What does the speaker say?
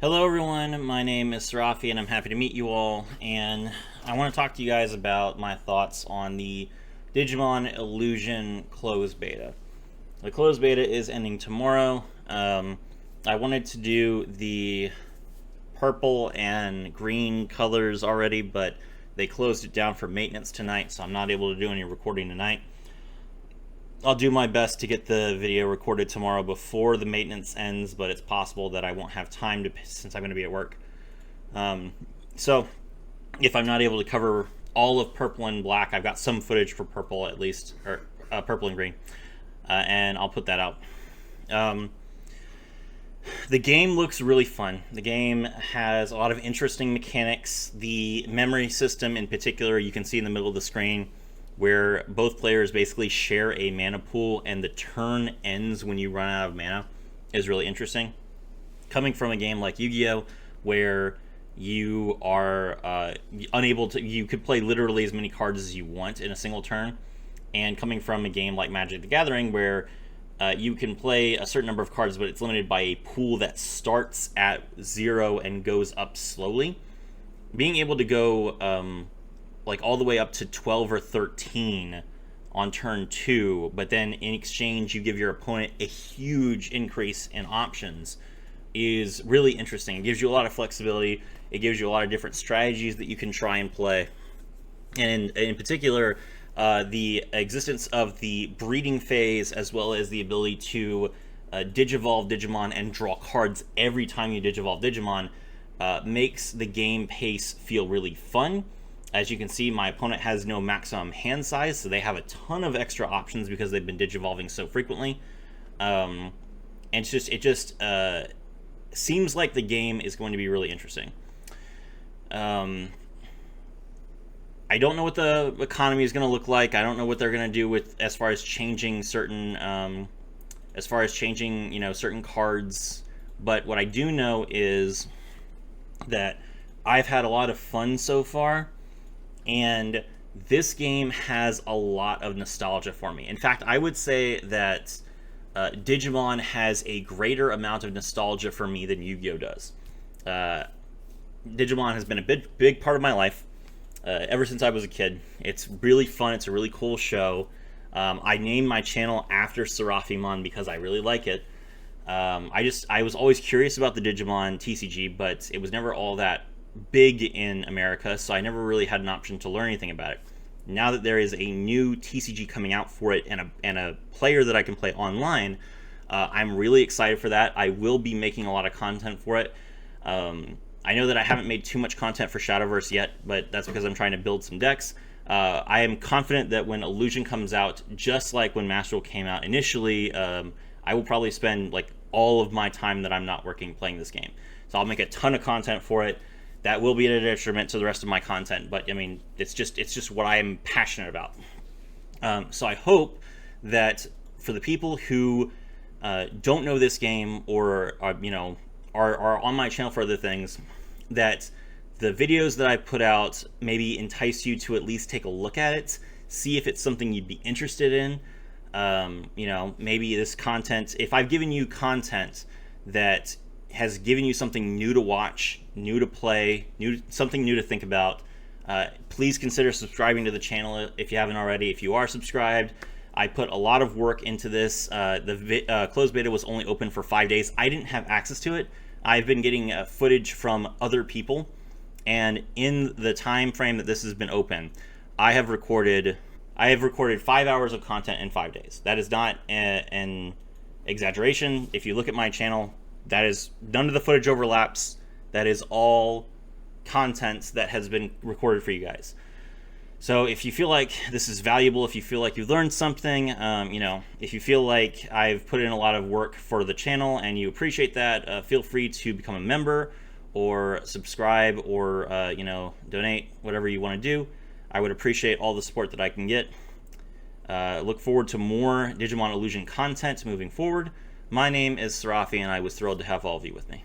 Hello everyone, my name is Sarafi and I'm happy to meet you all, and I want to talk to you guys about my thoughts on the Digimon Alysion closed beta. The closed beta is ending tomorrow. I wanted to do the purple and green colors already, but they closed it down for maintenance tonight, so I'm not able to do any recording tonight. I'll do my best to get the video recorded tomorrow before the maintenance ends, but it's possible that I won't have time to, since I'm going to be at work. So if I'm not able to cover all of purple and black, I've got some footage for purple at least, or purple and green, and I'll put that out. The game looks really fun. The game has a lot of interesting mechanics. The memory system in particular, you can see in the middle of the screen, where both players basically share a mana pool and the turn ends when you run out of mana, is really interesting. Coming from a game like Yu-Gi-Oh, where you are unable to, you could play literally as many cards as you want in a single turn, and coming from a game like Magic the Gathering, where you can play a certain number of cards, but it's limited by a pool that starts at 0 and goes up slowly. Being able to go like all the way up to 12 or 13 on turn 2, but then in exchange you give your opponent a huge increase in options, is really interesting. It gives you a lot of flexibility. It gives you a lot of different strategies that you can try and play. And in particular, the existence of the breeding phase, as well as the ability to digivolve Digimon and draw cards every time you digivolve Digimon, makes the game pace feel really fun. As you can see, my opponent has no maximum hand size, so they have a ton of extra options because they've been digivolving so frequently. And it just seems like the game is going to be really interesting. I don't know what the economy is going to look like. I don't know what they're going to do with as far as changing certain certain cards. But what I do know is that I've had a lot of fun so far. And this game has a lot of nostalgia for me. In fact, I would say that Digimon has a greater amount of nostalgia for me than Yu-Gi-Oh does. Digimon has been a big part of my life ever since I was a kid. It's really fun. It's a really cool show. I named my channel after Serafimon because I really like it. I was always curious about the Digimon TCG, but it was never all that big in America, so I never really had an option to learn anything about it. Now that there is a new TCG coming out for it and a player that I can play online, I'm really excited for that. I will be making a lot of content for it. I know that I haven't made too much content for Shadowverse yet, but that's because I'm trying to build some decks. I am confident that when Alysion comes out, just like when Master Duel came out initially, I will probably spend like all of my time that I'm not working playing this game. So I'll make a ton of content for it. That will be at a detriment to the rest of my content, but I mean, it's just what I am passionate about. So I hope that for the people who don't know this game or are on my channel for other things, that the videos that I put out maybe entice you to at least take a look at it, see if it's something you'd be interested in. Maybe this content, if I've given you content that has given you something new to watch, new to play, something new to think about, please consider subscribing to the channel if you haven't already. If you are subscribed, I put a lot of work into this. The closed beta was only open for 5 days. I didn't have access to it. I've been getting footage from other people, and in the time frame that this has been open, I have recorded 5 hours of content in 5 days. That is not an exaggeration. If you look at my channel, that is, none of the footage overlaps. That is all content that has been recorded for you guys. So if you feel like this is valuable, if you feel like you've learned something, if you feel like I've put in a lot of work for the channel and you appreciate that, feel free to become a member or subscribe or, donate, whatever you want to do. I would appreciate all the support that I can get. Look forward to more Digimon Alysion content moving forward. My name is Sarafi, and I was thrilled to have all of you with me.